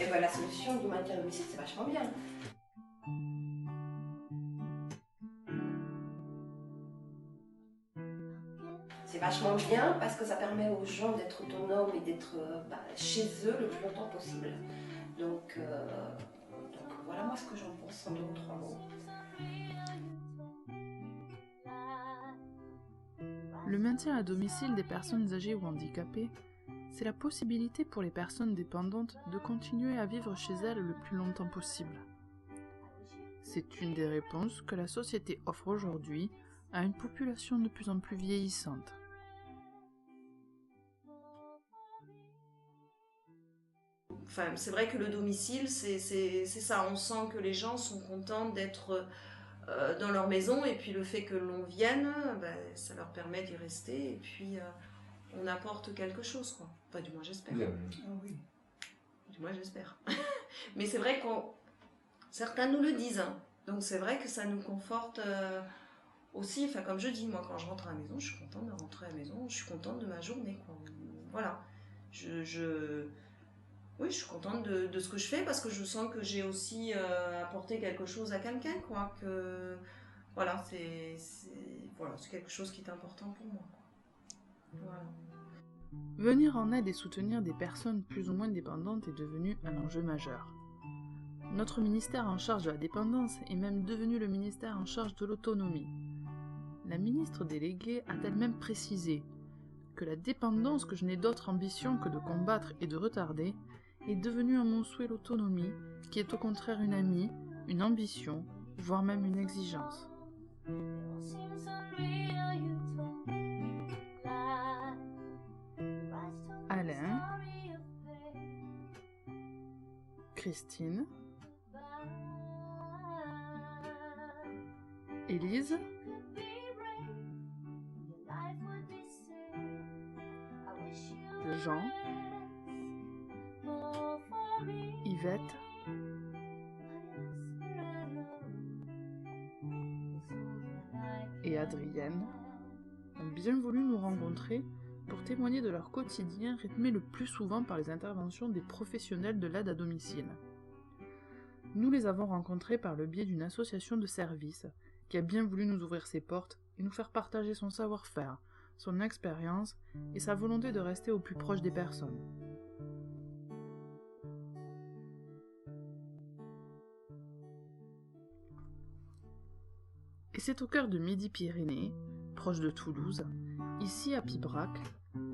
Et ben la solution du maintien à domicile, c'est vachement bien. C'est vachement bien parce que ça permet aux gens d'être autonomes et d'être chez eux le plus longtemps possible. Donc voilà moi ce que j'en pense en 2 ou 3 mots. Le maintien à domicile des personnes âgées ou handicapées, c'est la possibilité pour les personnes dépendantes de continuer à vivre chez elles le plus longtemps possible. C'est une des réponses que la société offre aujourd'hui à une population de plus en plus vieillissante. Enfin, c'est vrai que le domicile, c'est ça. On sent que les gens sont contents d'être dans leur maison, et puis le fait que l'on vienne, ben, ça leur permet d'y rester, et puis on apporte quelque chose, quoi. Enfin, du moins j'espère. Ah oui. Du moins j'espère. Mais c'est vrai que certains nous le disent, hein. Donc c'est vrai que ça nous conforte aussi. Enfin, comme je dis, moi quand je rentre à la maison, je suis contente de rentrer à la maison, je suis contente de ma journée, quoi. Voilà. Oui, je suis contente de ce que je fais, parce que je sens que j'ai aussi apporté quelque chose à quelqu'un, quoi. Que voilà, c'est quelque chose qui est important pour moi, quoi. Voilà. Venir en aide et soutenir des personnes plus ou moins dépendantes est devenu un enjeu majeur. Notre ministère en charge de la dépendance est même devenu le ministère en charge de l'autonomie. La ministre déléguée a elle-même précisé que la dépendance que je n'ai d'autre ambition que de combattre et de retarder est devenue à mon souhait l'autonomie, qui est au contraire une amie, une ambition, voire même une exigence. Alain, Christine, Élise, Jean, Yvette, et Adrienne ont bien voulu nous rencontrer pour témoigner de leur quotidien rythmé le plus souvent par les interventions des professionnels de l'aide à domicile. Nous les avons rencontrés par le biais d'une association de services qui a bien voulu nous ouvrir ses portes et nous faire partager son savoir-faire, son expérience et sa volonté de rester au plus proche des personnes. Et c'est au cœur de Midi-Pyrénées, proche de Toulouse, ici à Pibrac,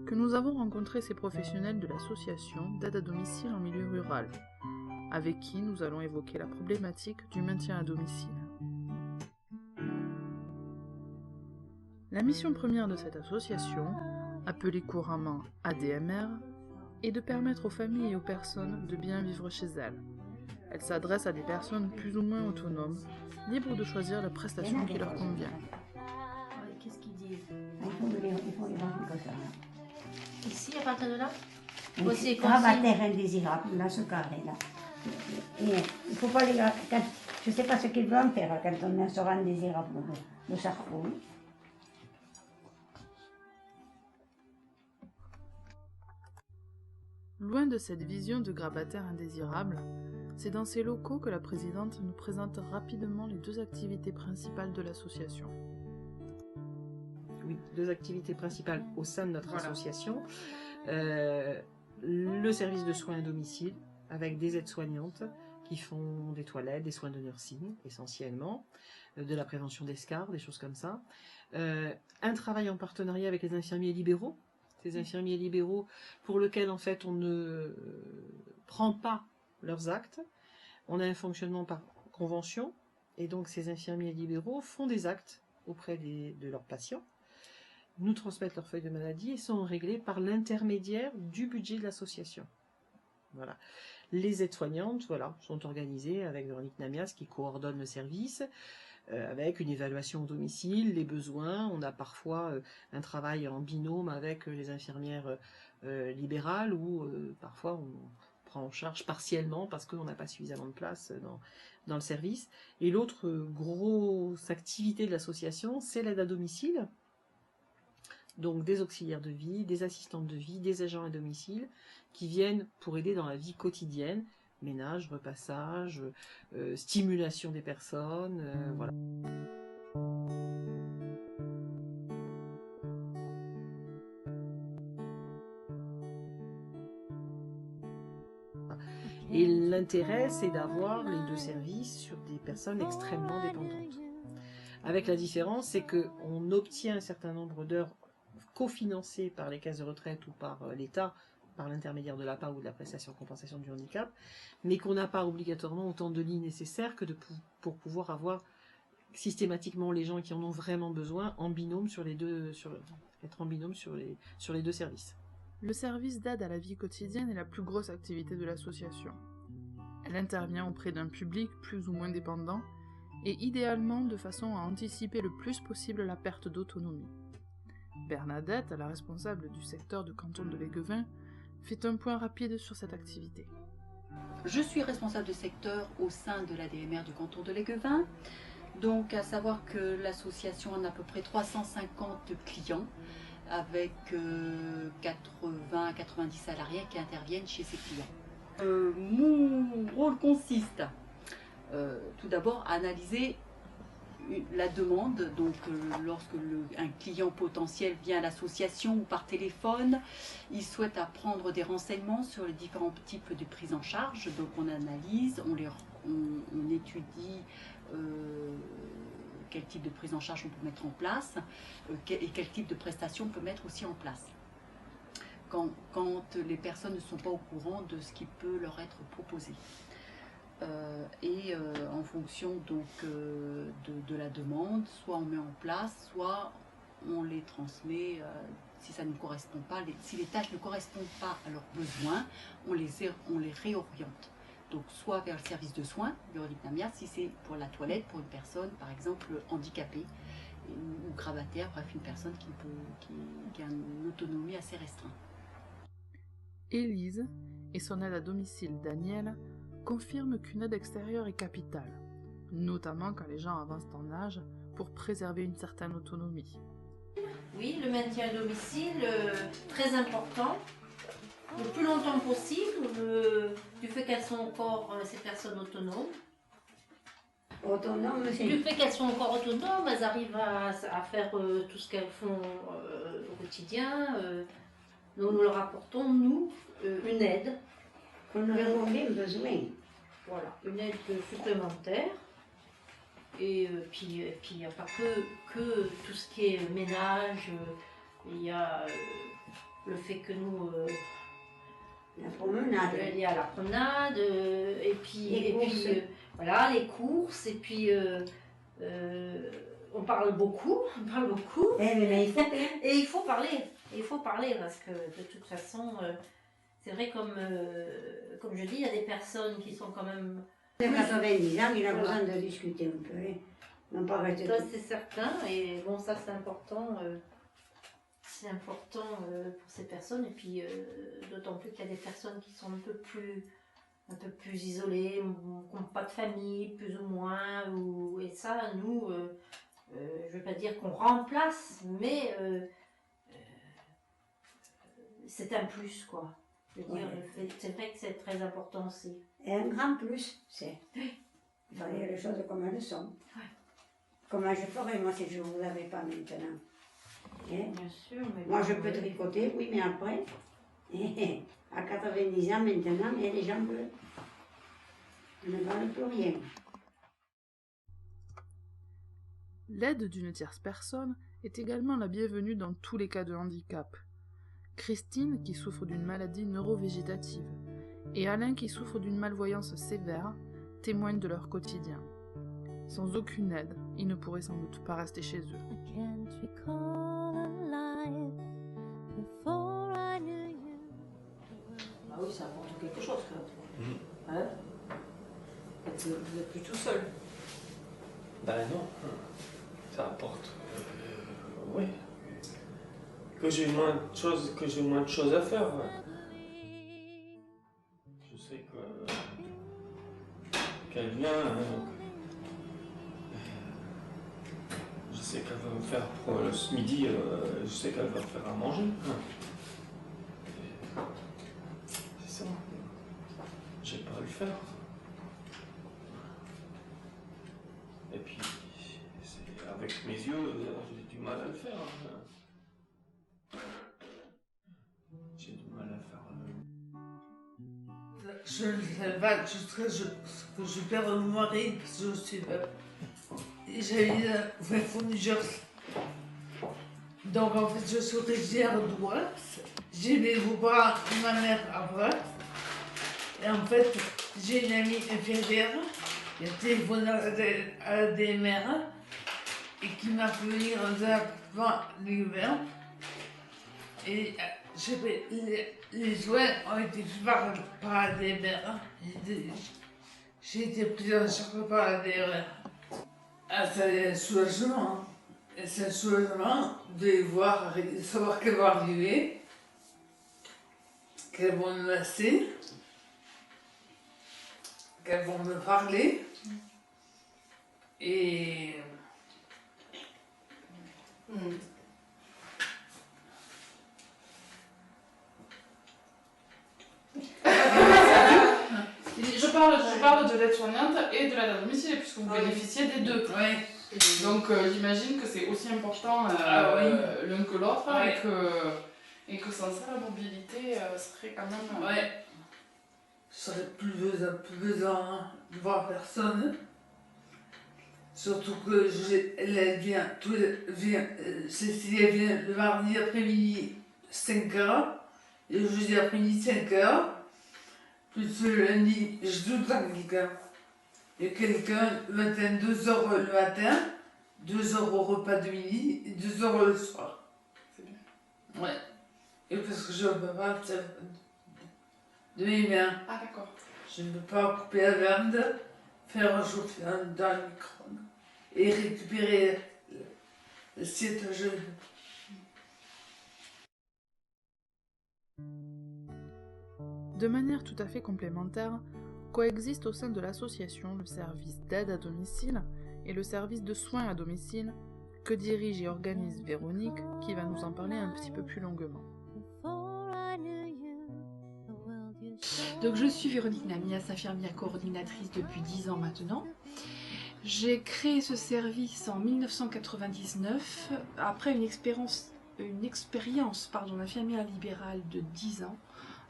que nous avons rencontré ces professionnels de l'association d'aide à domicile en milieu rural, avec qui nous allons évoquer la problématique du maintien à domicile. La mission première de cette association, appelée couramment ADMR, est de permettre aux familles et aux personnes de bien vivre chez elles. Elle s'adresse à des personnes plus ou moins autonomes, libres de choisir la prestation qui leur convient. Qu'est-ce qu'ils disent? Il faut les vendre comme ça. Ici, à partir de là? Grabataire indésirable, là, ce carré-là. Et il faut pas les... Quand, je ne sais pas ce qu'ils vont en faire quand on sera indésirable de sarfou. Loin de cette vision de grabataire indésirable, c'est dans ces locaux que la présidente nous présente rapidement les 2 activités principales de l'association. Oui, 2 activités principales au sein de notre association. Le service de soins à domicile, avec des aides-soignantes qui font des toilettes, des soins de nursing essentiellement, de la prévention d'escarres, des choses comme ça. Un travail en partenariat avec les infirmiers libéraux, ces infirmiers libéraux pour lesquels en fait on ne prend pas leurs actes. On a un fonctionnement par convention, et donc ces infirmiers libéraux font des actes auprès de leurs patients, nous transmettent leur feuille de maladie et sont réglés par l'intermédiaire du budget de l'association. Voilà. Les aides-soignantes, voilà, sont organisées avec Véronique Namias qui coordonne le service, avec une évaluation au domicile, les besoins. On a parfois un travail en binôme avec les infirmières libérales, où parfois on prend en charge partiellement parce qu'on n'a pas suffisamment de place dans le service. Et l'autre grosse activité de l'association, c'est l'aide à domicile. Donc des auxiliaires de vie, des assistantes de vie, des agents à domicile qui viennent pour aider dans la vie quotidienne, ménage, repassage, stimulation des personnes, voilà. Et l'intérêt, c'est d'avoir les deux services sur des personnes extrêmement dépendantes. Avec la différence, c'est qu'on obtient un certain nombre d'heures cofinancées par les caisses de retraite ou par l'État, par l'intermédiaire de l'APA ou de la prestation de compensation du handicap, mais qu'on n'a pas obligatoirement autant de lits nécessaires que pour pouvoir avoir systématiquement les gens qui en ont vraiment besoin en binôme être en binôme sur les deux services. Le service d'aide à la vie quotidienne est la plus grosse activité de l'association. Elle intervient auprès d'un public plus ou moins dépendant et idéalement de façon à anticiper le plus possible la perte d'autonomie. Bernadette, la responsable du secteur du canton de Léguevin, fait un point rapide sur cette activité. Je suis responsable de secteur au sein de l'ADMR du canton de Léguevin. Donc à savoir que l'association en a à peu près 350 clients avec 80 à 90 salariés qui interviennent chez ces clients. Mon rôle consiste tout d'abord à analyser la demande. Donc lorsque un client potentiel vient à l'association ou par téléphone, il souhaite apprendre des renseignements sur les différents types de prise en charge. Donc on analyse, on étudie quel type de prise en charge on peut mettre en place et quel type de prestations on peut mettre aussi en place. Quand les personnes ne sont pas au courant de ce qui peut leur être proposé. En fonction donc, de la demande, soit on met en place, soit on les transmet si ça ne correspond pas. Si les tâches ne correspondent pas à leurs besoins, on les réoriente. Donc soit vers le service de soins, Véronique Namias, si c'est pour la toilette, pour une personne par exemple handicapée ou gravataire, bref une personne qui a une autonomie assez restreinte. Élise et son aide à domicile Daniel confirment qu'une aide extérieure est capitale, notamment quand les gens avancent en âge pour préserver une certaine autonomie. Oui, le maintien à domicile, très important. Le plus longtemps possible, du fait qu'elles sont encore, ces personnes autonomes. Autonome, c'est... Du fait qu'elles sont encore autonomes, elles arrivent à faire tout ce qu'elles font au quotidien. Nous leur apportons, nous, une aide. Qu'on aurait combien besoin. Voilà, une aide supplémentaire. Et puis il n'y a pas que tout ce qui est ménage. Il y a le fait que nous... La promenade. Il y a la promenade, et puis voilà, les courses, et puis on parle beaucoup. Mais il faut bien. Et il faut parler parce que de toute façon, c'est vrai comme je dis, il y a des personnes qui sont quand même... De 90 ans, il a besoin de discuter un peu, hein. Non pas rester Ça tout. c'est certain, et bon ça c'est important. C'est important pour ces personnes, et puis d'autant plus qu'il y a des personnes qui sont un peu plus isolées, qui n'ont pas de famille, plus ou moins, et ça, nous, je ne veux pas dire qu'on remplace, mais c'est un plus, quoi. Je veux dire, c'est vrai que c'est très important aussi. Et un grand plus, c'est... Il faut dire les choses comme elles sont. Ouais. Comment je ferais, moi, si je ne vous avais pas maintenant. Hein? Bien sûr, mais... Moi, je peux tricoter, oui, mais après, à 90 ans maintenant, il y a des gens qui ne valent plus rien. L'aide d'une tierce personne est également la bienvenue dans tous les cas de handicap. Christine, qui souffre d'une maladie neurovégétative, et Alain, qui souffre d'une malvoyance sévère, témoignent de leur quotidien. Sans aucune aide, ils ne pourraient sans doute pas rester chez eux. Bah oui, ça apporte quelque chose quand même. Hein? Vous n'êtes plus tout seul. Ben non, ça apporte. Oui. Que j'ai moins de choses à faire. Ouais. Je sais qu'elle vient. Je sais qu'elle va me faire pour ce midi, je sais qu'elle va me faire à manger. C'est ça. J'ai pas à le faire. Et puis, avec mes yeux, j'ai du mal à le faire. J'ai du mal à le faire. Je ne sais pas jusqu'à ce que je perde mon mari parce que je suis j'habite au fin fond du Jersey. Donc en fait je suis originaire de Brest. J'ai mes beaux-parents et ma mère à Brest. Et en fait j'ai une amie infirmière qui a téléphoné à la DMR et qui m'a fait venir avant l'hiver. Et j'ai fait les soins ont été faits par la DMR. J'ai été prise en charge par la DMR. Ah, c'est un soulagement. Hein. Et c'est un soulagement de voir, de savoir qu'elles vont arriver, qu'elles vont me laisser, qu'elles vont me parler. Et. Je parle de l'aide-soignante et de l'aide à domicile, puisque vous bénéficiez des deux. Ouais. Donc j'imagine que c'est aussi important l'un que l'autre, et que sans ça, la mobilité serait quand même... Ouais. Je serais plus besoin de voir personne. Surtout que elle vient, Cécilia vient le mardi après-midi 5h, et le jeudi après-midi 5h. Plus le lundi, je doute à quelqu'un. Il y a quelqu'un le matin, 2h le matin, 2h au repas de midi et 2h le soir. C'est bien. Ouais. Et parce que je ne peux pas de mes mains. Ah d'accord. Je ne peux pas couper la viande, faire chauffer dans le micro-ondes et récupérer l'assiette à genoux. De manière tout à fait complémentaire, coexistent au sein de l'association le service d'aide à domicile et le service de soins à domicile que dirige et organise Véronique, qui va nous en parler un petit peu plus longuement. Donc je suis Véronique Namias, infirmière coordinatrice depuis 10 ans maintenant. J'ai créé ce service en 1999 après une expérience d'infirmière libérale de 10 ans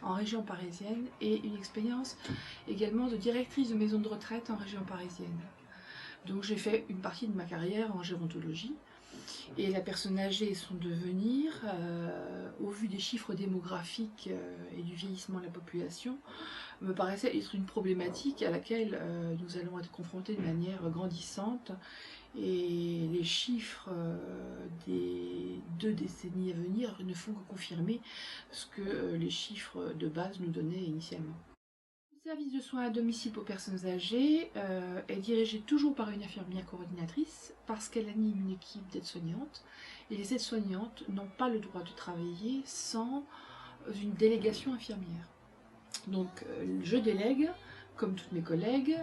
en région parisienne et une expérience également de directrice de maison de retraite en région parisienne. Donc j'ai fait une partie de ma carrière en gérontologie et la personne âgée et son devenir, au vu des chiffres démographiques et du vieillissement de la population, me paraissait être une problématique à laquelle nous allons être confrontés de manière grandissante. Et les chiffres des 2 décennies à venir ne font que confirmer ce que les chiffres de base nous donnaient initialement. Le service de soins à domicile pour personnes âgées est dirigé toujours par une infirmière coordinatrice parce qu'elle anime une équipe d'aides-soignantes et les aides-soignantes n'ont pas le droit de travailler sans une délégation infirmière. Donc je délègue, comme toutes mes collègues,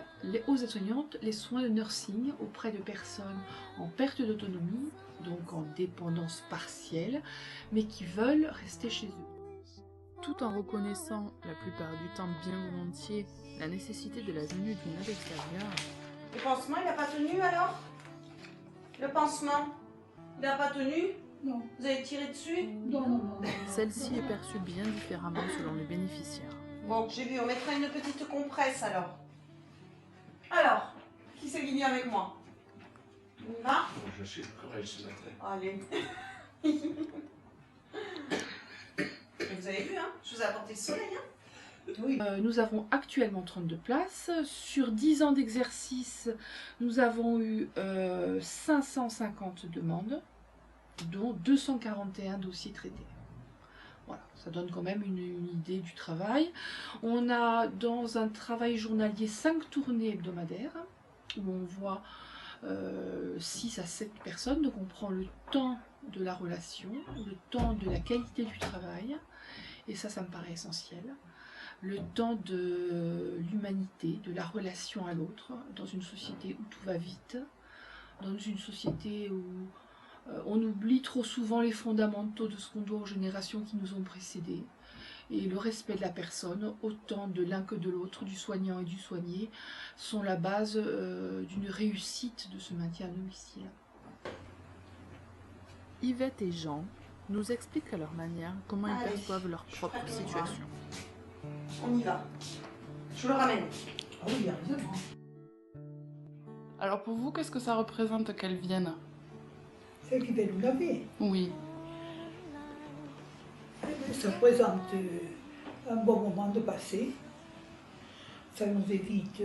aux aides-soignantes les soins de nursing auprès de personnes en perte d'autonomie, donc en dépendance partielle, mais qui veulent rester chez eux. Tout en reconnaissant la plupart du temps bien volontiers la nécessité de la venue d'une aide extérieure. Le pansement, il n'a pas tenu alors? Le pansement, il n'a pas tenu? Non. Vous avez tiré dessus? Non. Celle-ci est perçue bien différemment selon les bénéficiaires. Bon, j'ai vu, on mettra une petite compresse alors. Alors, qui c'est qui vient avec moi? On y va? Je suis prêt ce matin. Allez. Vous avez vu, hein? Je vous ai apporté le soleil, hein? Oui. Nous avons actuellement 32 places. Sur 10 ans d'exercice, nous avons eu 550 demandes, dont 241 dossiers traités. Voilà, ça donne quand même une idée du travail. On a dans un travail journalier 5 tournées hebdomadaires, où on voit 6 à 7 personnes, donc on prend le temps de la relation, le temps de la qualité du travail, et ça me paraît essentiel. le temps de l'humanité, de la relation à l'autre, dans une société où tout va vite, dans une société où on oublie trop souvent les fondamentaux de ce qu'on doit aux générations qui nous ont précédés. Et le respect de la personne, autant de l'un que de l'autre, du soignant et du soigné, sont la base d'une réussite de ce maintien à domicile. Yvette et Jean nous expliquent à leur manière comment ils perçoivent leur propre situation. On y va. Je le ramène. Ah oui, il y a raison. Alors pour vous, qu'est-ce que ça représente qu'elles viennent? Celle qui va nous laver. Oui. Ça présente un bon moment de passer. Ça nous évite,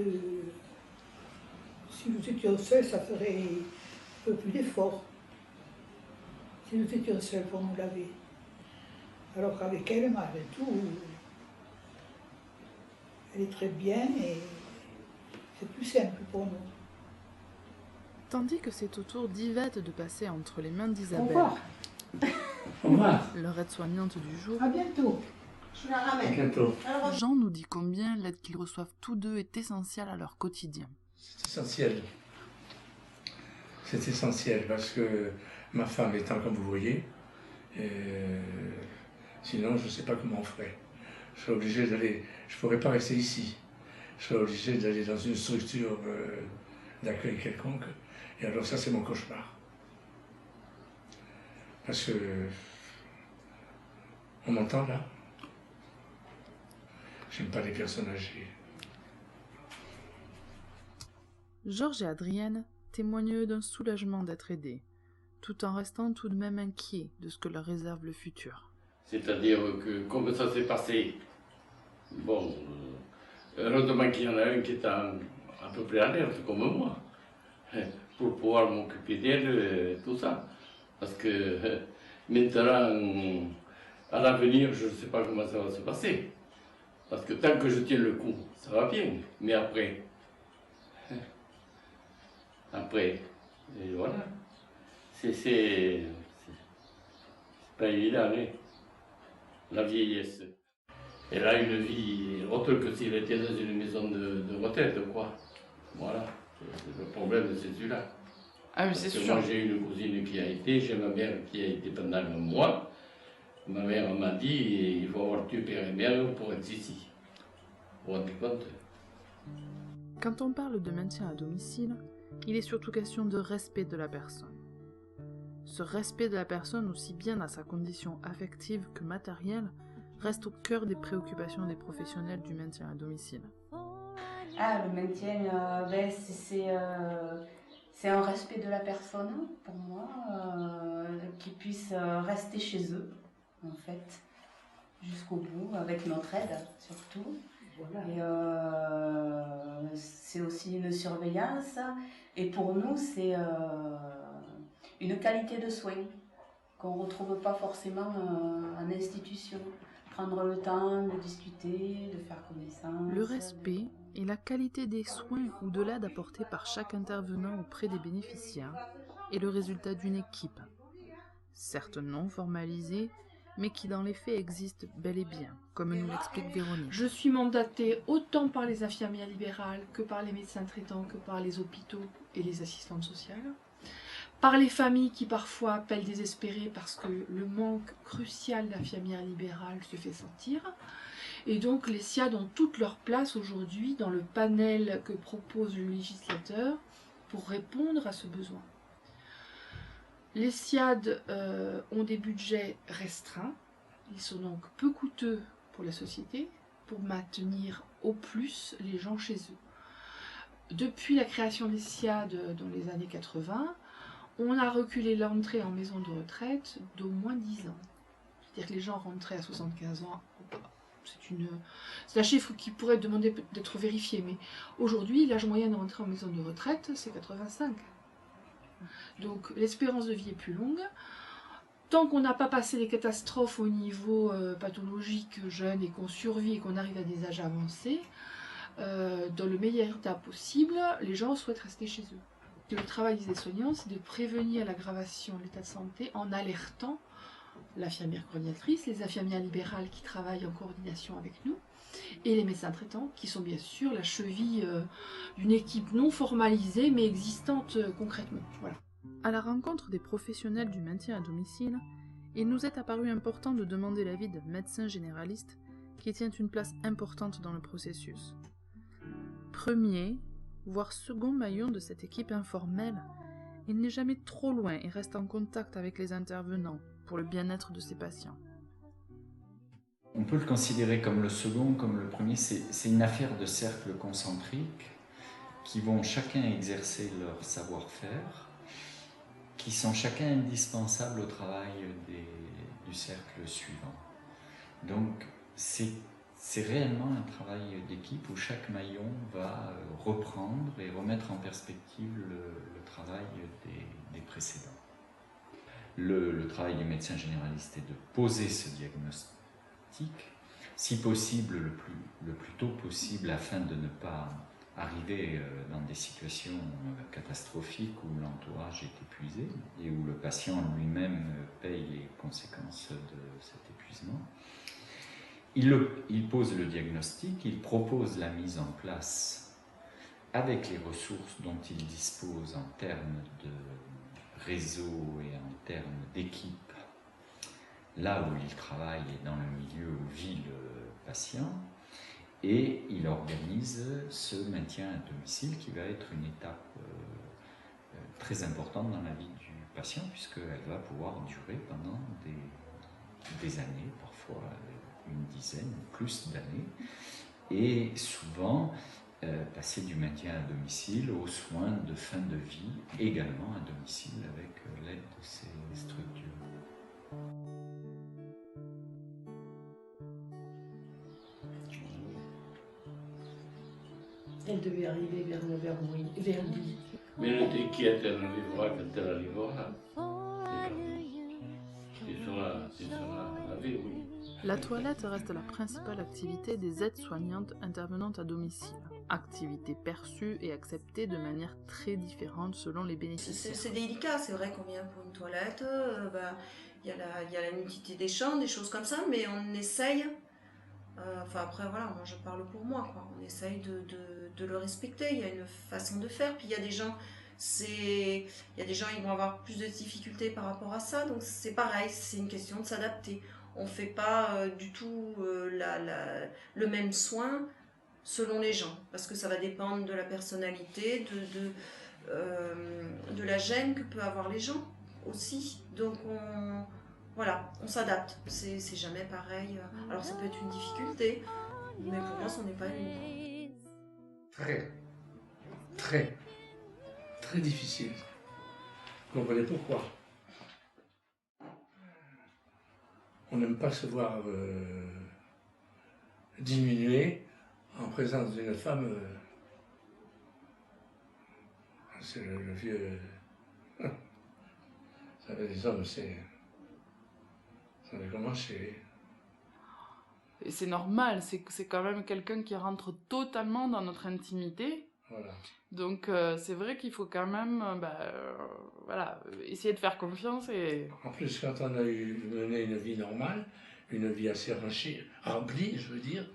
si nous étions seuls, ça ferait un peu plus d'effort. Si nous étions seuls pour nous laver. Alors qu'avec elle, malgré tout, elle est très bien et c'est plus simple pour nous. Tandis que c'est au tour d'Yvette de passer entre les mains Au d'Isabelle, revoir. Au revoir. leur aide-soignante du jour, À bientôt. Je la À ramène. bientôt. Alors, Jean nous dit combien l'aide qu'ils reçoivent tous deux est essentielle à leur quotidien. C'est essentiel. C'est essentiel parce que ma femme étant comme vous voyez, sinon je ne sais pas comment on ferait. Je serais obligé d'aller, je ne pourrais pas rester ici. Je serais obligé d'aller dans une structure d'accueil quelconque. Et alors ça c'est mon cauchemar. Parce que, on m'entend là? J'aime pas les personnes âgées. Georges et Adrienne témoignent d'un soulagement d'être aidés, tout en restant tout de même inquiets de ce que leur réserve le futur. C'est-à-dire que, comme ça s'est passé, bon, heureusement qu'il y en a un qui est à peu près alerte, comme moi, pour pouvoir m'occuper d'elle, tout ça. Parce que maintenant, à l'avenir, je ne sais pas comment ça va se passer. Parce que tant que je tiens le coup, ça va bien. Mais après, et voilà. C'est pas évident, hein. La vieillesse. Elle a une vie autre que si elle était dans une maison de retraite, quoi. Voilà. Le problème, c'est celui-là. Ah oui, Parce c'est que sûr. moi, j'ai une cousine qui a été, j'ai ma mère qui a été pendant un mois. Ma mère m'a dit, il faut avoir tué père et mère pour être ici. Vous vous rendez compte? Quand on parle de maintien à domicile, il est surtout question de respect de la personne. Ce respect de la personne, aussi bien dans sa condition affective que matérielle, reste au cœur des préoccupations des professionnels du maintien à domicile. Ah, le maintien, c'est un respect de la personne, pour moi, qu'ils puissent rester chez eux, en fait, jusqu'au bout, avec notre aide, surtout. Voilà. Et c'est aussi une surveillance, et pour nous, c'est une qualité de soins qu'on ne retrouve pas forcément en institution. Prendre le temps de discuter, de faire connaissance. Le respect et la qualité des soins ou de l'aide apportée par chaque intervenant auprès des bénéficiaires est le résultat d'une équipe, certes non formalisée, mais qui dans les faits existe bel et bien, comme nous l'explique Véronique. Je suis mandatée autant par les infirmières libérales que par les médecins traitants, que par les hôpitaux et les assistantes sociales, par les familles qui parfois appellent désespérées parce que le manque crucial d'infirmières libérales se fait sentir. Et donc les SIAD ont toute leur place aujourd'hui dans le panel que propose le législateur pour répondre à ce besoin. Les SIAD ont des budgets restreints, ils sont donc peu coûteux pour la société, pour maintenir au plus les gens chez eux. Depuis la création des SIAD dans les années 80, on a reculé l'entrée en maison de retraite d'au moins 10 ans. C'est-à-dire que les gens rentraient à 75 ans. C'est un chiffre qui pourrait demander d'être vérifié, mais aujourd'hui, l'âge moyen de rentrer en maison de retraite, c'est 85. Donc l'espérance de vie est plus longue. Tant qu'on n'a pas passé les catastrophes au niveau pathologique jeune et qu'on survit et qu'on arrive à des âges avancés, dans le meilleur état possible, les gens souhaitent rester chez eux. Le travail des aides-soignants, c'est de prévenir l'aggravation de l'état de santé en alertant l'infirmière coordinatrice, les infirmières libérales qui travaillent en coordination avec nous, et les médecins traitants, qui sont bien sûr la cheville d'une équipe non formalisée, mais existante concrètement. Voilà. À la rencontre des professionnels du maintien à domicile, il nous est apparu important de demander l'avis d'un médecin généraliste qui tient une place importante dans le processus. Premier, voire second maillon de cette équipe informelle, il n'est jamais trop loin et reste en contact avec les intervenants pour le bien-être de ses patients. On peut le considérer comme le second, comme le premier. C'est une affaire de cercles concentriques qui vont chacun exercer leur savoir-faire, qui sont chacun indispensables au travail du cercle suivant. Donc c'est réellement un travail d'équipe où chaque maillon va reprendre et remettre en perspective le travail des précédents. Le travail du médecin généraliste est de poser ce diagnostic, si possible le plus tôt possible, afin de ne pas arriver dans des situations catastrophiques où l'entourage est épuisé et où le patient lui-même paye les conséquences de cet épuisement. Il pose le diagnostic, il propose la mise en place avec les ressources dont il dispose en termes de réseau et en termes d'équipe, là où il travaille et dans le milieu où vit le patient, et il organise ce maintien à domicile qui va être une étape très importante dans la vie du patient, puisqu'elle va pouvoir durer pendant des années, parfois une dizaine ou plus d'années, et souvent passer du maintien à domicile aux soins de fin de vie, également à domicile avec l'aide de ces structures. Elle devait arriver vers 9h vers midi. Mais elle était inquiète, elle arrivera quand elle arrivera. Ils sont là, oui. La toilette reste la principale activité des aides-soignantes intervenantes à domicile. Activité perçue et acceptée de manière très différente selon les bénéficiaires. C'est délicat, c'est vrai qu'on vient pour une toilette, y a la nudité des champs, des choses comme ça, mais on essaye, après voilà, moi je parle pour moi, quoi. On essaye de le respecter, il y a une façon de faire, puis il y a des gens, ils vont avoir plus de difficultés par rapport à ça, donc c'est pareil, c'est une question de s'adapter. On ne fait pas du tout le même soin selon les gens, parce que ça va dépendre de la personnalité, de la gêne que peuvent avoir les gens aussi. Donc on s'adapte, c'est jamais pareil. Alors ça peut être une difficulté, mais pour moi ce n'est pas une. Très difficile. Vous comprenez pourquoi? On n'aime pas se voir diminuer en présence d'une femme. C'est le vieux. Ça fait des hommes, ça avait commencé. Et c'est normal, c'est quand même quelqu'un qui rentre totalement dans notre intimité. Voilà. Donc c'est vrai qu'il faut quand même essayer de faire confiance. Et en plus, quand on a mené une vie normale, une vie assez remplie, je veux dire,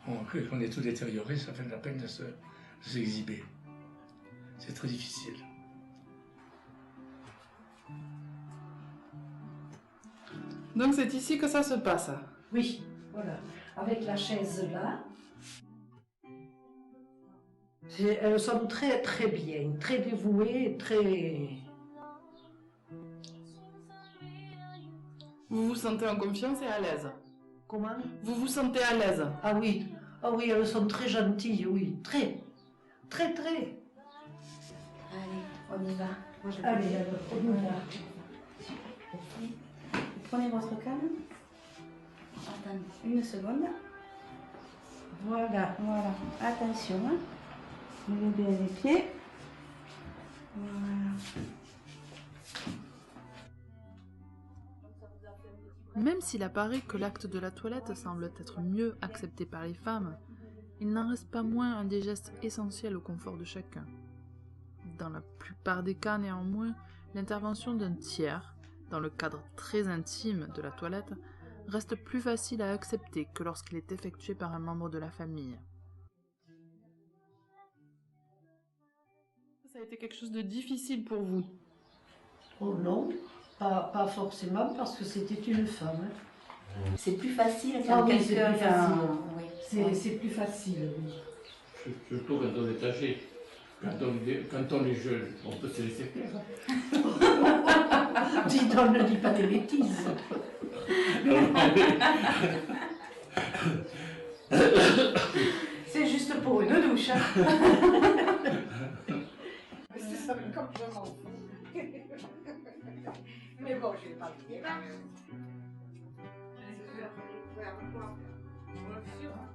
qu'on est tout détérioré, ça fait de la peine de s'exhiber. C'est très difficile. Donc c'est ici que ça se passe? Oui, voilà. Avec la chaise là. Elles sont très très bien, très dévouées, très... Vous vous sentez en confiance et à l'aise? Comment? Vous vous sentez à l'aise? Ah oui, elles sont très gentilles, oui, très. Allez, on y va. Moi, allez, alors, on y va. Vous prenez votre canne. Attendez, une seconde. Voilà. Attention, hein. Levez bien les pieds. Voilà. Même s'il apparaît que l'acte de la toilette semble être mieux accepté par les femmes, il n'en reste pas moins un des gestes essentiels au confort de chacun. Dans la plupart des cas, néanmoins, l'intervention d'un tiers, dans le cadre très intime de la toilette, reste plus facile à accepter que lorsqu'il est effectué par un membre de la famille. Ça a été quelque chose de difficile pour vous? Oh non, pas forcément parce que c'était une femme. C'est plus facile Ah quand oui, c'est quelqu'un plus vient... facile. Oui. C'est plus facile, oui. Surtout quand on est âgé. Quand on est jeune, on peut se laisser faire. Dis donc, ne dis pas des bêtises. C'est juste pour une douche. Hein. C'est ça, comme je m'en fous. Mais bon, je vais pas le dire.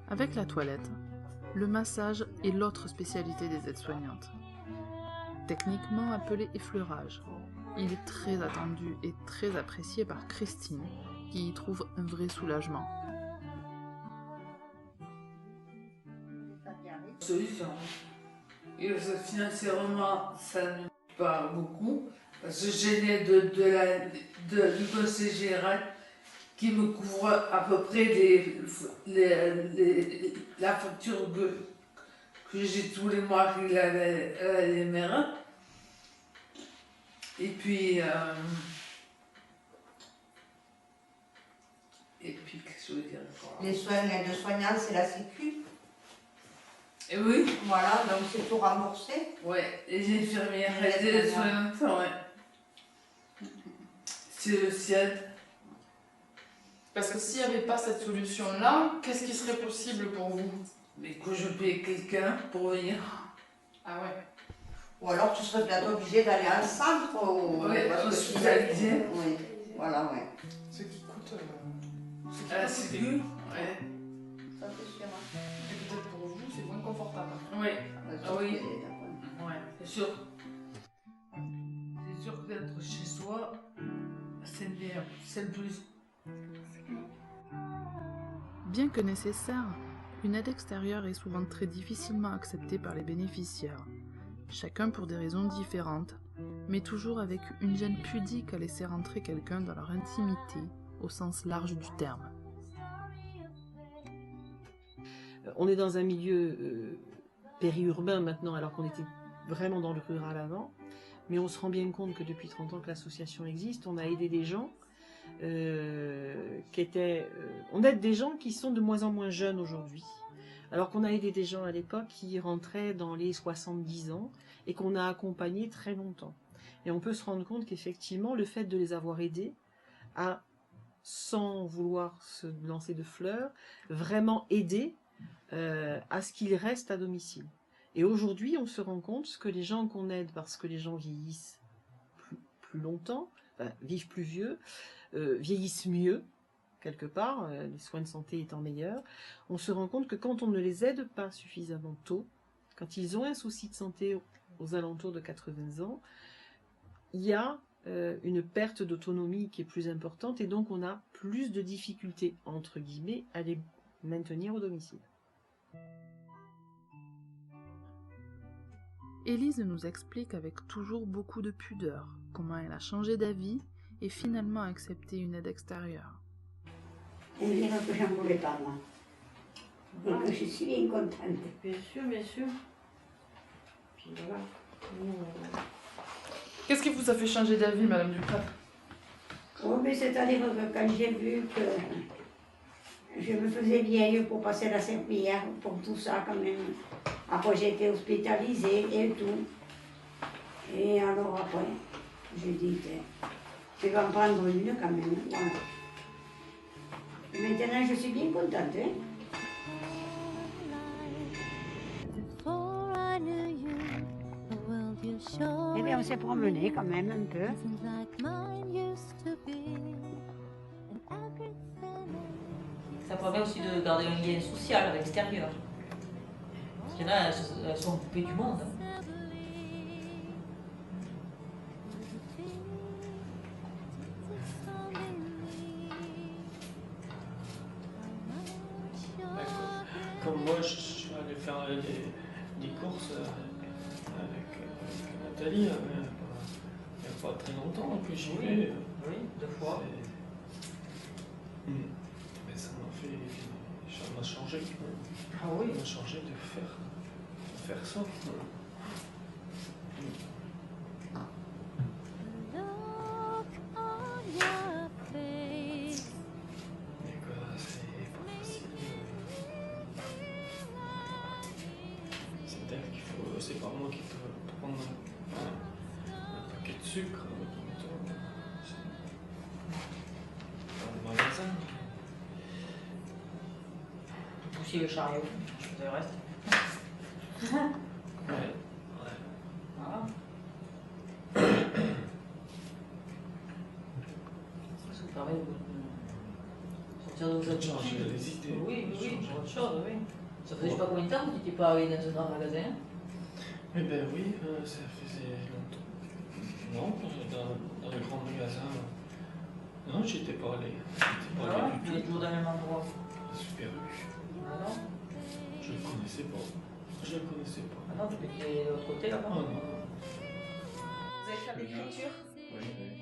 Avec la toilette, le massage est l'autre spécialité des aides-soignantes. Techniquement appelé effleurage, il est très attendu et très apprécié par Christine, qui y trouve un vrai soulagement. Solution. Et financièrement, ça ne me pas beaucoup, parce que j'ai l'aide du conseil général qui me couvre à peu près la facture que j'ai tous les mois qu'il a les mères. Et puis, qu'est-ce que je veux dire encore? Les soins de soignants, c'est la Sécu. Et oui. Voilà, donc c'est tout remboursé. Ouais, les infirmières, les soignantes, ouais. C'est le ciel. Parce que s'il n'y avait pas cette solution-là, qu'est-ce qui serait possible pour vous? Mais que je paye quelqu'un pour venir. Ah ouais. Ou alors tu serais peut-être obligé d'aller à un centre ou hospitalisé. Oui, voilà, ouais. Ce qui coûte. À la Sécu, ouais. Ça c'est sûr. Et peut-être pour vous, c'est moins confortable. Oui. Ah oui. Ouais, c'est sûr. C'est sûr que d'être chez soi, c'est bien, c'est le plus. Bien que nécessaire, une aide extérieure est souvent très difficilement acceptée par les bénéficiaires, chacun pour des raisons différentes, mais toujours avec une gêne pudique à laisser rentrer quelqu'un dans leur intimité, au sens large du terme. On est dans un milieu périurbain maintenant, alors qu'on était vraiment dans le rural avant, mais on se rend bien compte que depuis 30 ans que l'association existe, on a aidé des gens on aide des gens qui sont de moins en moins jeunes aujourd'hui. Alors qu'on a aidé des gens à l'époque qui rentraient dans les 70 ans et qu'on a accompagnés très longtemps. Et on peut se rendre compte qu'effectivement, le fait de les avoir aidés a, sans vouloir se lancer de fleurs, vraiment aidé à ce qu'ils restent à domicile. Et aujourd'hui, on se rend compte que les gens qu'on aide, parce que les gens vieillissent plus longtemps, enfin, vivent plus vieux, vieillissent mieux, quelque part, les soins de santé étant meilleurs, on se rend compte que quand on ne les aide pas suffisamment tôt, quand ils ont un souci de santé aux alentours de 80 ans, il y a une perte d'autonomie qui est plus importante et donc on a plus de difficultés, entre guillemets, à les maintenir au domicile. Élise nous explique avec toujours beaucoup de pudeur comment elle a changé d'avis et finalement accepté une aide extérieure. On dirait que j'en voulais pas, moi. Et que je suis bien contente. Bien sûr, bien sûr. Puis voilà. Qu'est-ce qui vous a fait changer d'avis, Madame Duprat? Oh, mais c'est-à-dire que quand j'ai vu que je me faisais vieille pour passer la serpillière, pour tout ça quand même. Après j'ai été hospitalisée et tout. Et alors après, j'ai dit, je vais en prendre une quand même. Voilà. Et maintenant je suis bien contente. Hein? Eh bien on s'est promené quand même un peu. Ça permet aussi de garder un lien social à l'extérieur. Parce qu'il y en a, elles sont coupées du monde. Comme moi, je suis allé faire des courses avec Nathalie, il n'y a pas très longtemps que j'y vais. Oui, 2 fois. ça m'a changé. Ah oui. Ça m'a changé de faire ça. C'est pas moi qui peux prendre un paquet de sucre dans le magasin. Pousser le chariot, je fais le reste. Ouais. Voilà. Ça vous permet de sortir de vos habitudes. Changer les idées. Oui, pour autre chose, oui. Ça faisait je sais pas combien de temps que vous n'étiez pas allé dans un grand magasin. Eh ben oui, ça faisait longtemps. Non, dans les grands magasins, non, j'étais pas allé. Voilà, vous êtes toujours dans le même endroit. Super U. Ah non? Je le connaissais pas. Je le connaissais pas. Ah non, tu étais de l'autre côté là-bas. Oh non. Vous avez fait de l'écriture? Oui, oui.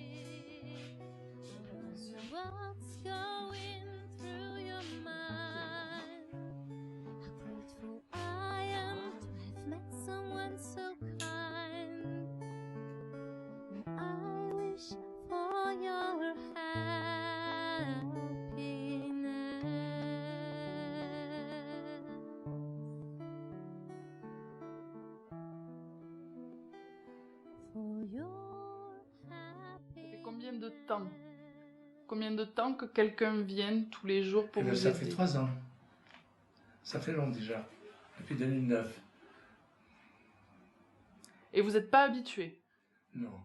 Combien de temps que quelqu'un vienne tous les jours pour vous ça aider? fait 3 ans. Ça fait long déjà, depuis 2009. Et vous n'êtes pas habitué? Non,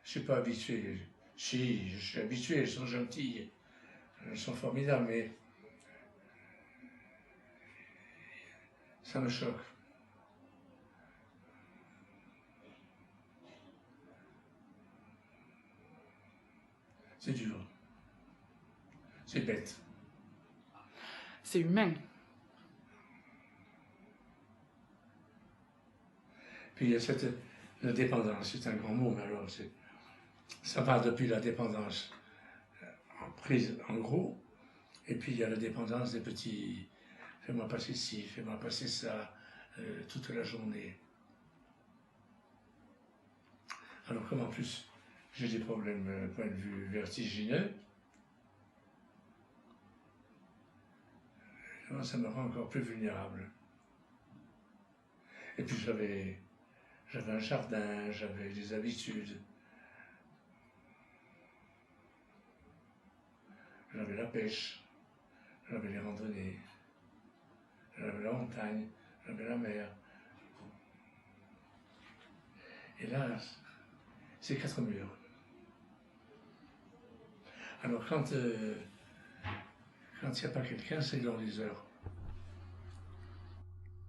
je suis pas habitué. Si, je suis habitué, elles sont gentilles, elles sont formidables, mais ça me choque. C'est dur. C'est bête. C'est humain. Puis il y a la dépendance, c'est un grand mot, mais alors ça va depuis la dépendance prise en gros, et puis il y a la dépendance des petits, fais-moi passer ci, fais-moi passer ça, toute la journée. Alors comme en plus j'ai des problèmes point de vue vertigineux, alors ça me rend encore plus vulnérable. Et puis j'avais un jardin, j'avais des habitudes. J'avais la pêche, j'avais les randonnées, j'avais la montagne, j'avais la mer. Et là, c'est 4 murs. Alors quand il n'y a pas quelqu'un, c'est dans les heures.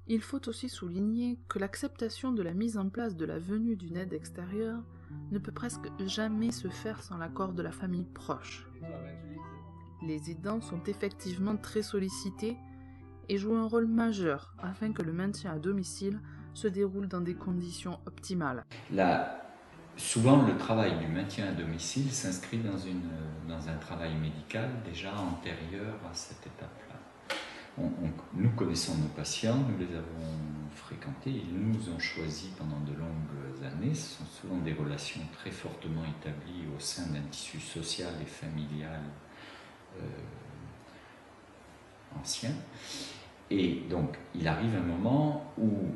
Il faut aussi souligner que l'acceptation de la mise en place de la venue d'une aide extérieure ne peut presque jamais se faire sans l'accord de la famille proche. Les aidants sont effectivement très sollicités et jouent un rôle majeur afin que le maintien à domicile se déroule dans des conditions optimales. Souvent, le travail du maintien à domicile s'inscrit dans un travail médical déjà antérieur à cette étape-là. Nous connaissons nos patients, nous les avons fréquentés, ils nous ont choisis pendant de longues années. Ce sont souvent des relations très fortement établies au sein d'un tissu social et familial ancien. Et donc, il arrive un moment où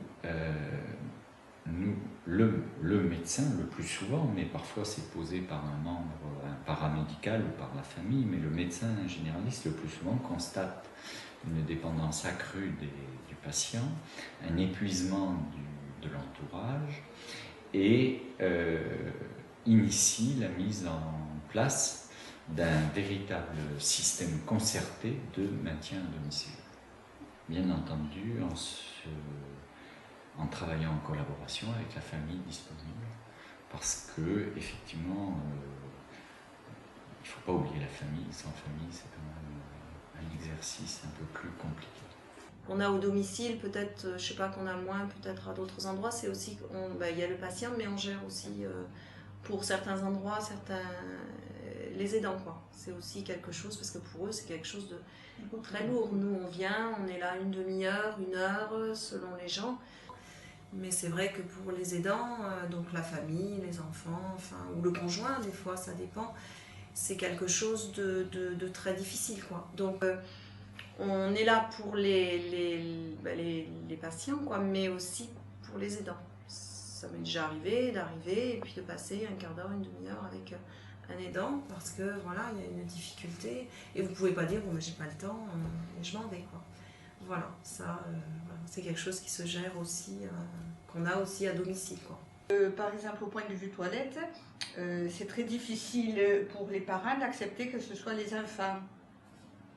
le médecin, le plus souvent, mais parfois c'est posé par un membre, un paramédical ou par la famille, mais le médecin généraliste, le plus souvent, constate une dépendance accrue du patient, un épuisement de l'entourage et initie la mise en place d'un véritable système concerté de maintien à domicile. Bien entendu, en travaillant en collaboration avec la famille disponible, parce que effectivement, il ne faut pas oublier la famille. Sans famille, c'est quand même un exercice un peu plus compliqué. On a au domicile, peut-être, je ne sais pas qu'on a moins, peut-être à d'autres endroits, c'est aussi, il y a le patient, mais on gère aussi pour certains endroits, les aidants, quoi. C'est aussi quelque chose, parce que pour eux, c'est quelque chose de très lourd. Nous, on vient, on est là une demi-heure, 1 heure, selon les gens. Mais c'est vrai que pour les aidants, donc la famille, les enfants, enfin, ou le conjoint, des fois, ça dépend, c'est quelque chose de très difficile, quoi. Donc, on est là pour les patients, quoi, mais aussi pour les aidants. Ça m'est déjà arrivé d'arriver et puis de passer un quart d'heure, une demi-heure avec un aidant parce que voilà, il y a une difficulté et vous pouvez pas dire bon mais j'ai pas le temps et je m'en vais, quoi. Voilà, ça voilà, c'est quelque chose qui se gère aussi, qu'on a aussi à domicile, quoi. Par exemple, au point de vue toilette, c'est très difficile pour les parents d'accepter que ce soit les enfants.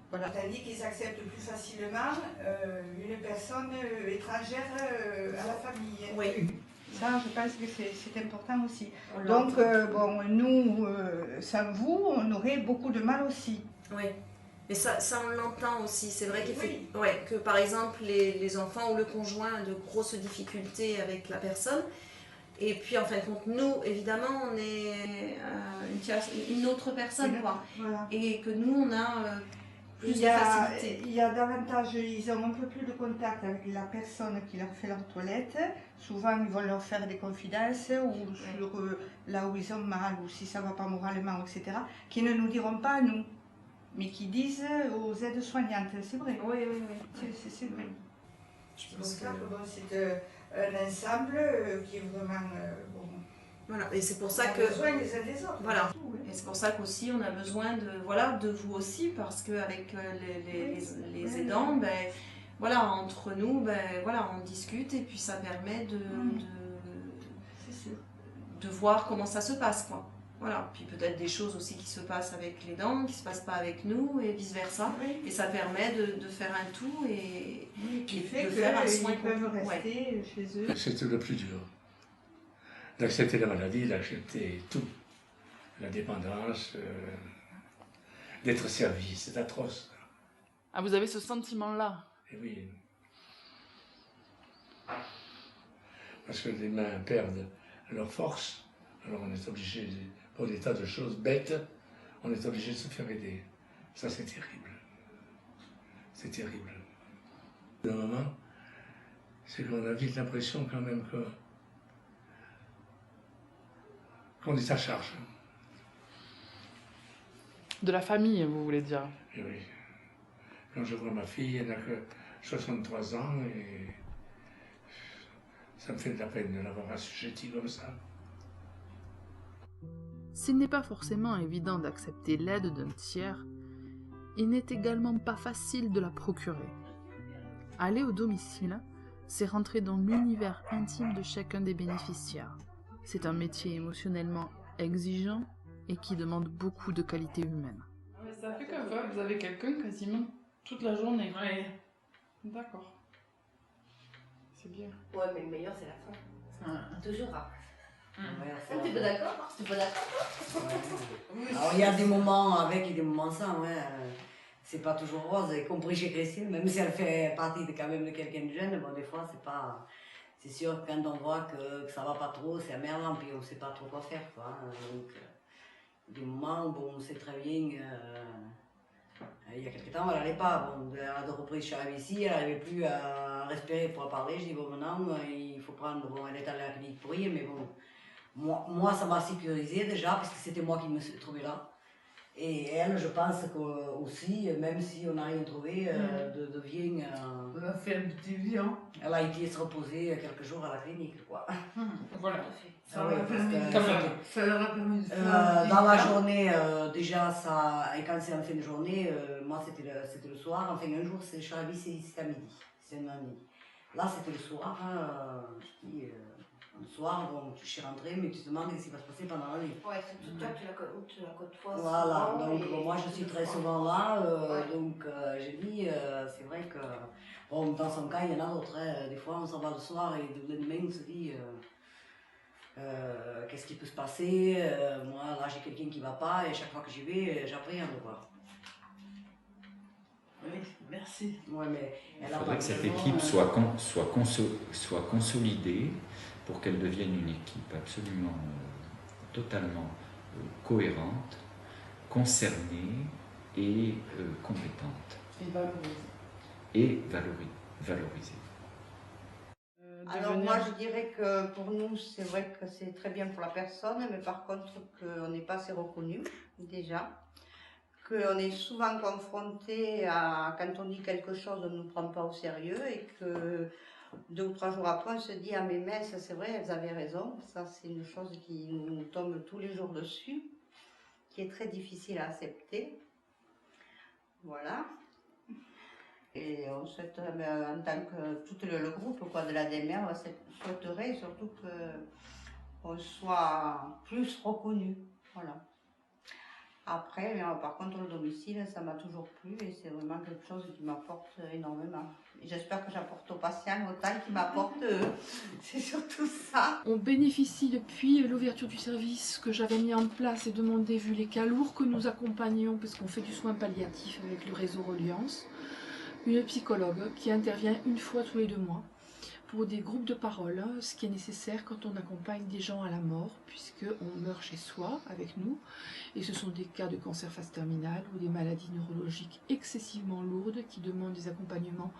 Voilà. C'est-à-dire qu'ils acceptent plus facilement une personne étrangère à la famille. Oui. Ça, je pense que c'est important aussi. Donc, bon, nous, sans vous, on aurait beaucoup de mal aussi. Oui. Mais ça on l'entend aussi. C'est vrai que par exemple, les enfants ou le conjoint ont de grosses difficultés avec la personne. Et puis, en fin de compte, nous, évidemment, on est une autre personne, quoi. Voilà. Et que nous, on a plus de facilité. Il y a davantage, ils ont un peu plus de contact avec la personne qui leur fait leur toilette. Souvent, ils vont leur faire des confidences ou sur là où ils ont mal ou si ça ne va pas moralement, etc. Qui ne nous diront pas à nous, mais qui disent aux aides-soignantes. C'est vrai. Oui. C'est vrai. Je pense que c'est un ensemble qui est vraiment bon. Voilà, et c'est pour ça que besoin les uns des autres. Voilà. Et c'est pour ça qu'aussi on a besoin de vous aussi, parce qu'avec les aidants, ben voilà, entre nous, ben voilà, on discute et puis ça permet de voir comment ça se passe, quoi. Voilà, puis peut-être des choses aussi qui se passent avec les dents, qui ne se passent pas avec nous, et vice-versa. Oui. Et ça permet de faire un tout et de faire un soin complet. Ils peuvent rester chez eux. C'est le plus dur. D'accepter la maladie, d'accepter tout. La dépendance, d'être servi, c'est atroce. Ah, vous avez ce sentiment-là? Eh oui. Parce que les mains perdent leur force, alors on est obligé, pour des tas de choses bêtes, on est obligé de se faire aider. Ça, c'est terrible. C'est terrible. Le moment, c'est qu'on a vite l'impression quand même qu'on est à charge. De la famille, vous voulez dire? Et oui. Quand je vois ma fille, elle n'a que 63 ans et ça me fait de la peine de l'avoir assujettie comme ça. S'il n'est pas forcément évident d'accepter l'aide d'un tiers, il n'est également pas facile de la procurer. Aller au domicile, c'est rentrer dans l'univers intime de chacun des bénéficiaires. C'est un métier émotionnellement exigeant et qui demande beaucoup de qualité humaine. Ça fait comme ça, vous avez quelqu'un quasiment toute la journée. Oui. D'accord. C'est bien. Ouais, mais le meilleur, c'est la fin. Toujours. T'es pas d'accord? T'es pas d'accord? Alors il y a des moments avec et des moments sans, ouais. C'est pas toujours rose, y compris chez Christine, même si elle fait partie quand même de quelqu'un de jeune, bon des fois c'est pas... C'est sûr que quand on voit que ça va pas trop, c'est emmerdant, puis on sait pas trop quoi faire, quoi. Donc, des moments où bon, on sait très bien, il y a quelques temps, elle n'allait pas. Bon, à deux reprises, je suis arrivée ici, elle n'arrivait plus à respirer pour parler. Je dis, bon, maintenant, il faut prendre. Bon, elle est allée à la clinique pour rien, mais bon, moi ça m'a sécurisé déjà, parce que c'était moi qui me suis trouvée là. Et elle, je pense aussi, même si on n'a rien trouvé, devient... On a fait un petit bien. Elle a été se reposer quelques jours à la clinique, quoi. Voilà. Ça leur a permis de dans la journée, déjà, ça, et quand c'est en fin de journée, moi c'était le soir, enfin un jour, je suis arrivée, c'était à midi, c'est un lundi. Là, c'était le soir, le soir, bon, je suis rentrée, mais tu te demandes ce qui va se passer pendant la nuit. Ouais, toi, tu la côtoies. Voilà, donc moi je suis très souvent là, donc j'ai dit, c'est vrai que, bon, dans son cas, il y en a d'autres, des fois on s'en va le soir et le lendemain on se dit, qu'est-ce qui peut se passer, moi là j'ai quelqu'un qui va pas et chaque fois que j'y vais, j'appréhende, quoi. Oui, merci. Ouais, mais il faudrait que cette équipe soit consolidée pour qu'elle devienne une équipe absolument, totalement cohérente concernée et compétente. Et valorisée. Alors moi je dirais que pour nous c'est vrai que c'est très bien pour la personne, mais par contre qu'on n'est pas assez reconnu déjà, qu'on est souvent confronté à quand on dit quelque chose on ne nous prend pas au sérieux et que 2 ou 3 jours après on se dit ah mais mince c'est vrai elles avaient raison, ça c'est une chose qui nous tombe tous les jours dessus, qui est très difficile à accepter, voilà. Et on souhaite, en tant que tout le groupe quoi, de la DMR, on souhaiterait surtout qu'on soit plus reconnu. Voilà. Après, par contre, le domicile, ça m'a toujours plu et c'est vraiment quelque chose qui m'apporte énormément. J'espère que j'apporte aux patients autant qu'ils m'apportent eux. C'est surtout ça. On bénéficie depuis l'ouverture du service que j'avais mis en place et demandé, vu les cas lourds que nous accompagnons, parce qu'on fait du soin palliatif avec le réseau Reliance, une psychologue qui intervient 1 fois tous les 2 mois pour des groupes de parole, ce qui est nécessaire quand on accompagne des gens à la mort, puisqu'on meurt chez soi avec nous, et ce sont des cas de cancer phase terminale ou des maladies neurologiques excessivement lourdes qui demandent des accompagnements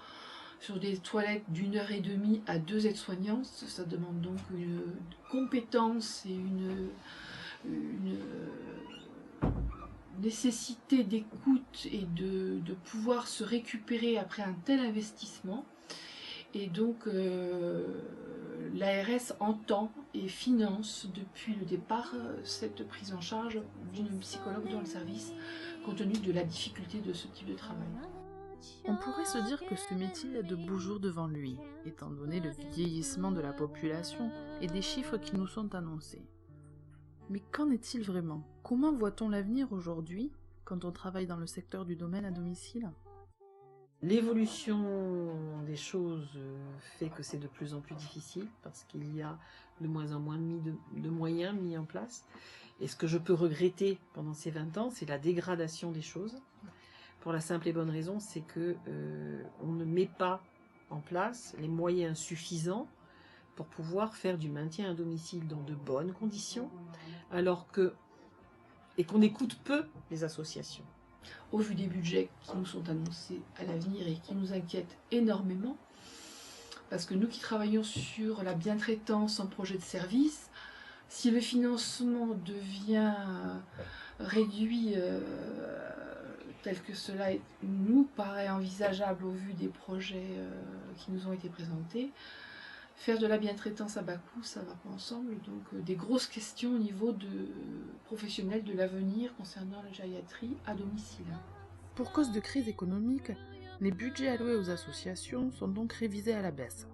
sur des toilettes d'1 heure et demie à 2 aides-soignantes. Ça demande donc une compétence et une nécessité d'écoute et de pouvoir se récupérer après un tel investissement. Et donc l'ARS entend et finance depuis le départ cette prise en charge d'une psychologue dans le service, compte tenu de la difficulté de ce type de travail. On pourrait se dire que ce métier a de beaux jours devant lui, étant donné le vieillissement de la population et des chiffres qui nous sont annoncés. Mais qu'en est-il vraiment? Comment voit-on l'avenir aujourd'hui quand on travaille dans le secteur du domaine à domicile? L'évolution des choses fait que c'est de plus en plus difficile parce qu'il y a de moins en moins de moyens mis en place. Et ce que je peux regretter pendant ces 20 ans, c'est la dégradation des choses. Pour la simple et bonne raison, c'est que on ne met pas en place les moyens suffisants pour pouvoir faire du maintien à domicile dans de bonnes conditions, et qu'on écoute peu les associations. Au vu des budgets qui nous sont annoncés à l'avenir et qui nous inquiètent énormément, parce que nous qui travaillons sur la bientraitance en projet de service, si le financement devient réduit tel que cela nous paraît envisageable au vu des projets qui nous ont été présentés, faire de la bientraitance à bas coût, ça ne va pas ensemble. Donc des grosses questions au niveau de professionnels de l'avenir concernant la gériatrie à domicile. Pour cause de crise économique, les budgets alloués aux associations sont donc révisés à la baisse.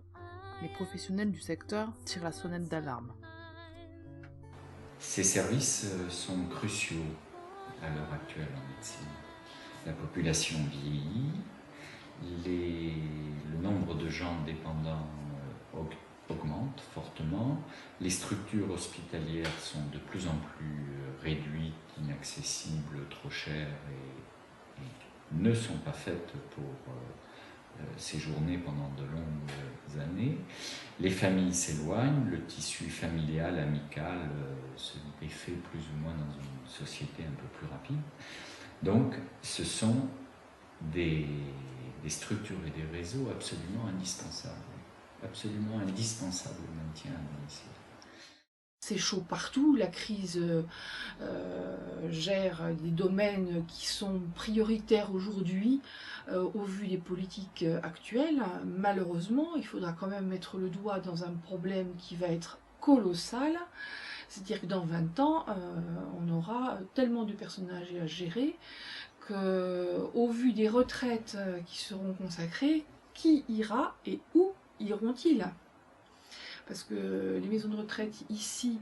Les professionnels du secteur tirent la sonnette d'alarme. Ces services sont cruciaux à l'heure actuelle en médecine. La population vieillit, le nombre de gens dépendants augmente fortement, les structures hospitalières sont de plus en plus réduites, inaccessibles, trop chères et ne sont pas faites pour séjourner pendant de longues années. Les familles s'éloignent, le tissu familial, amical se défait plus ou moins dans une société un peu plus rapide. Donc ce sont des structures et des réseaux absolument indispensables au maintien à domicile. C'est chaud partout, la crise gère des domaines qui sont prioritaires aujourd'hui au vu des politiques actuelles. Malheureusement, il faudra quand même mettre le doigt dans un problème qui va être colossal. C'est-à-dire que dans 20 ans, on aura tellement de personnes âgées à gérer qu'au vu des retraites qui seront consacrées, qui ira et où iront-ils? Parce que les maisons de retraite ici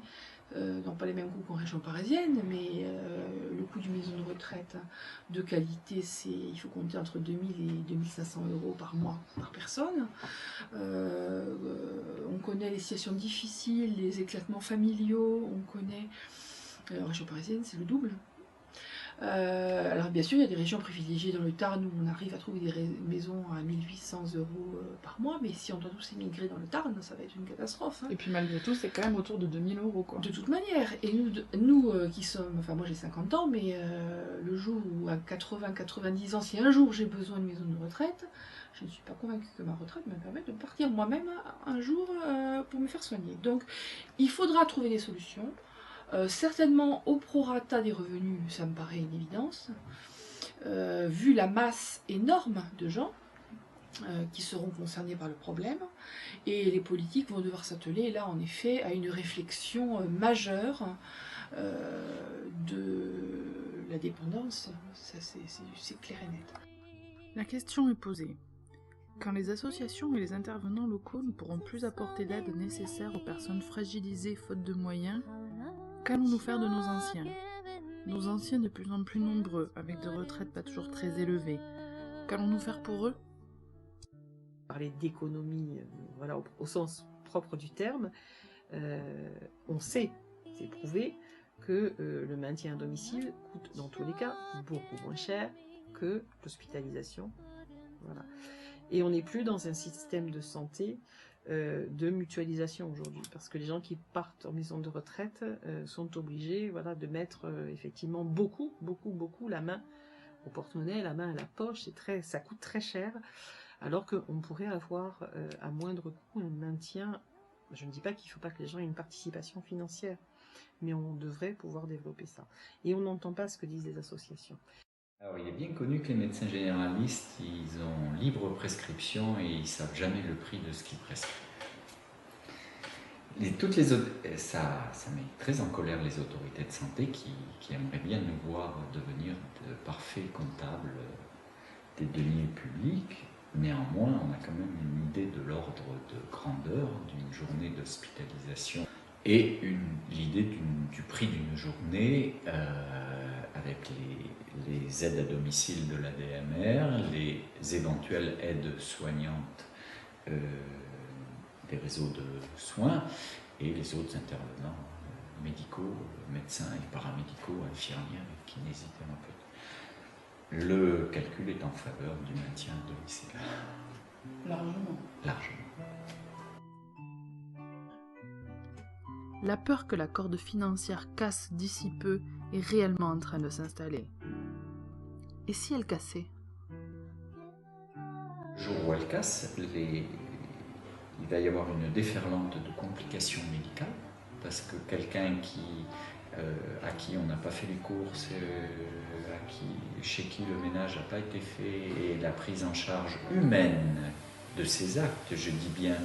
n'ont pas les mêmes coûts qu'en région parisienne, mais le coût d'une maison de retraite de qualité, il faut compter entre 2000 et 2500 € par mois par personne. On connaît les situations difficiles, les éclatements familiaux, on connaît... En région parisienne, c'est le double. Alors bien sûr, il y a des régions privilégiées dans le Tarn où on arrive à trouver des maisons à 1800 € par mois, mais si on doit tous émigrer dans le Tarn, ça va être une catastrophe. Hein. Et puis malgré tout, c'est quand même autour de 2000 € quoi. De toute manière, et nous qui sommes, enfin moi j'ai 50 ans, mais le jour où à 80-90 ans, si un jour j'ai besoin d'une maison de retraite, je ne suis pas convaincue que ma retraite me permette de partir moi-même un jour pour me faire soigner. Donc il faudra trouver des solutions. Certainement au prorata des revenus, ça me paraît une évidence, vu la masse énorme de gens qui seront concernés par le problème, et les politiques vont devoir s'atteler là en effet à une réflexion majeure de la dépendance, ça c'est clair et net. La question est posée. Quand les associations et les intervenants locaux ne pourront plus apporter l'aide nécessaire aux personnes fragilisées faute de moyens, qu'allons-nous faire de nos anciens? Nos anciens de plus en plus nombreux, avec des retraites pas toujours très élevées. Qu'allons-nous faire pour eux? Parler d'économie, voilà, au sens propre du terme, on sait, c'est prouvé, que le maintien à domicile coûte dans tous les cas beaucoup moins cher que l'hospitalisation. Voilà. Et on n'est plus dans un système de santé de mutualisation aujourd'hui, parce que les gens qui partent en maison de retraite sont obligés, voilà, de mettre effectivement beaucoup la main au porte-monnaie, la main à la poche, ça coûte très cher, alors qu'on pourrait avoir à moindre coût un maintien. Je ne dis pas qu'il ne faut pas que les gens aient une participation financière, mais on devrait pouvoir développer ça. Et on n'entend pas ce que disent les associations. Alors, il est bien connu que les médecins généralistes, ils ont libre prescription et ils ne savent jamais le prix de ce qu'ils prescrivent. Ça met très en colère les autorités de santé qui aimeraient bien nous voir devenir de parfaits comptables des deniers publics. Néanmoins, on a quand même une idée de l'ordre de grandeur d'une journée d'hospitalisation et l'idée du prix d'une journée avec les aides à domicile de l'ADMR, les éventuelles aides soignantes des réseaux de soins et les autres intervenants médicaux, médecins et paramédicaux, infirmières et kinésithérapeutes. Le calcul est en faveur du maintien à domicile. Largement. Largement. La peur que la corde financière casse d'ici peu est réellement en train de s'installer. Et si elle cassait? Le jour où elle casse, il va y avoir une déferlante de complications médicales, parce que quelqu'un à qui on n'a pas fait les courses, chez qui le ménage n'a pas été fait, et la prise en charge humaine de ces actes, je dis bien,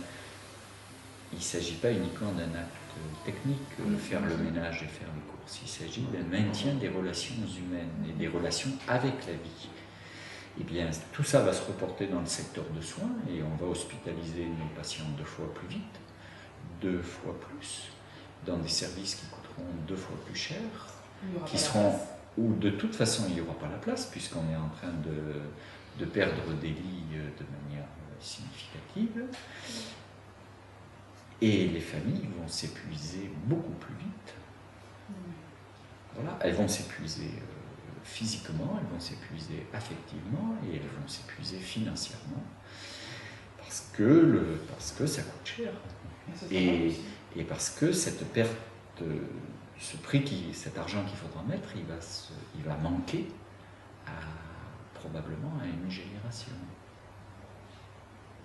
il ne s'agit pas uniquement d'un acte technique, faire le ménage et faire les courses, il s'agit d'un maintien des relations humaines et des relations avec la vie. Eh bien, tout ça va se reporter dans le secteur de soins et on va hospitaliser nos patients 2 fois plus vite, 2 fois plus, dans des services qui coûteront 2 fois plus cher, qui seront, où de toute façon il n'y aura pas la place puisqu'on est en train de perdre des lits de manière significative. Et les familles vont s'épuiser beaucoup plus vite. Voilà, elles vont s'épuiser physiquement, elles vont s'épuiser affectivement et elles vont s'épuiser financièrement parce que ça coûte cher. Et parce que cette perte, cet argent qu'il faudra mettre, il va manquer probablement à une génération.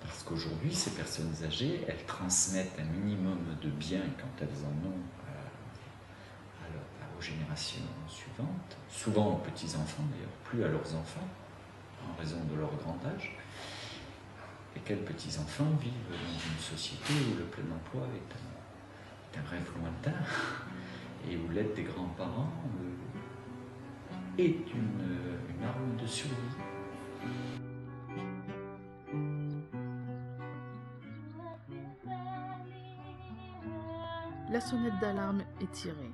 Parce qu'aujourd'hui, ces personnes âgées, elles transmettent un minimum de biens quand elles en ont aux générations suivantes, souvent aux petits-enfants d'ailleurs, plus à leurs enfants, en raison de leur grand âge. Et quels petits-enfants vivent dans une société où le plein emploi est un rêve lointain et où l'aide des grands-parents est une arme de survie. La sonnette d'alarme est tirée.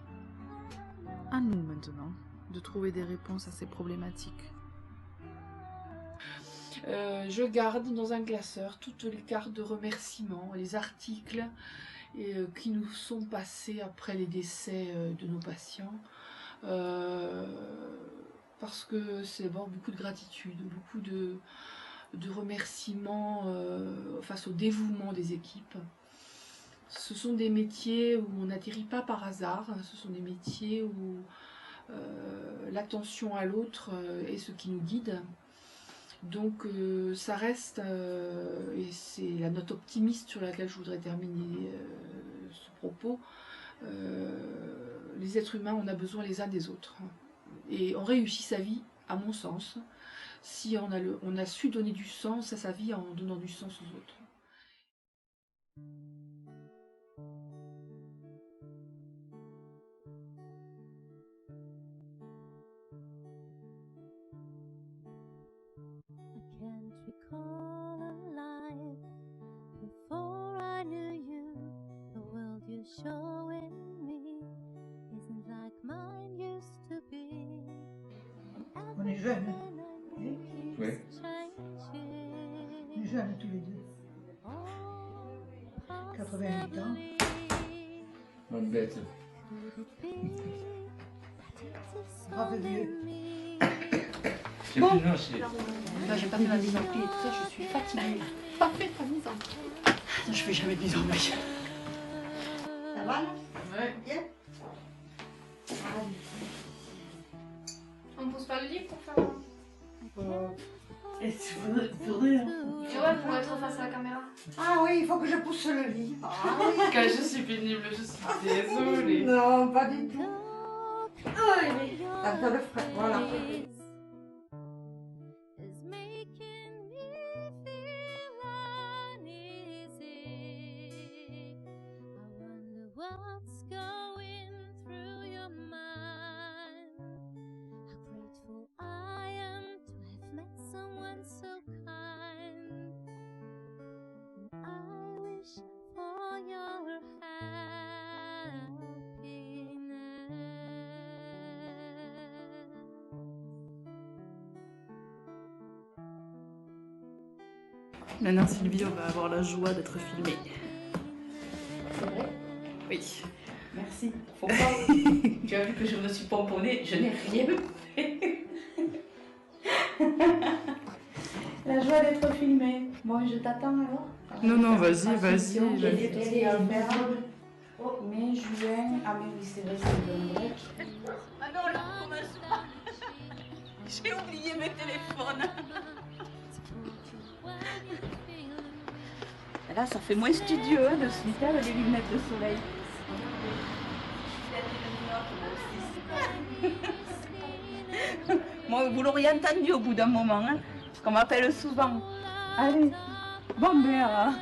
À nous maintenant de trouver des réponses à ces problématiques. Je garde dans un classeur toutes les cartes de remerciements, les articles qui nous sont passés après les décès de nos patients. parce que c'est avoir beaucoup de gratitude, beaucoup de remerciements face au dévouement des équipes. Ce sont des métiers où on n'atterrit pas par hasard, ce sont des métiers où l'attention à l'autre est ce qui nous guide. Donc ça reste, et c'est la note optimiste sur laquelle je voudrais terminer ce propos, les êtres humains, on a besoin les uns des autres. Et on réussit sa vie, à mon sens, si on a su donner du sens à sa vie en donnant du sens aux autres. On est jeunes. Oui. On est jeunes tous les deux. 88 ans. Bonne bête. Brave vieux. Bon. Non, c'est... Là, j'ai pas fait la mise en pli et tout ça, je suis fatiguée. Pas fait la mise en pli. Je fais jamais de mise en pli. Ça va là? Ouais. Bien. On ne pose pas le lit pour faire un... Et tu voudrais hein. Ouais, pour être face à la caméra. Ah oui, il faut que je pousse le lit. Ah oui. Quand je suis pénible, je suis désolée. Non, pas du tout. Oui. Ça le ferait, voilà. Maintenant, Sylvie, on va avoir la joie d'être filmée. C'est vrai? Oui. Merci. Faut pas. Tu as vu que je me suis pomponnée, je n'ai rien fait. La joie d'être filmée. Bon, je t'attends alors. Non, non, vas-y. Il y a des trucs à faire. Mai, juin. Ah, mais oui, c'est vrai, c'est le break. Ah non, là, on commence pas. J'ai oublié mes téléphones. Là, ça fait moins studieux de se mettre les lunettes de soleil. Moi, vous l'auriez entendu au bout d'un moment, hein, parce qu'on m'appelle souvent. Allez, bon mère.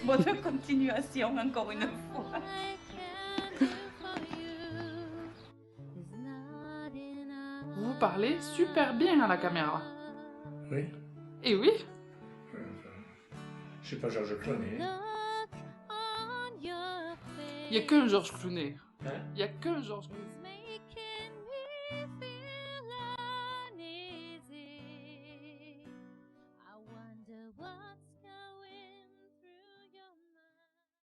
Bonne continuation encore une fois. Vous parlez super bien à la caméra. Oui. Et oui. Je sais pas Georges Clooney. Il n'y a qu'un Georges Clooney. Hein? Il n'y a qu'un Georges Clooney. What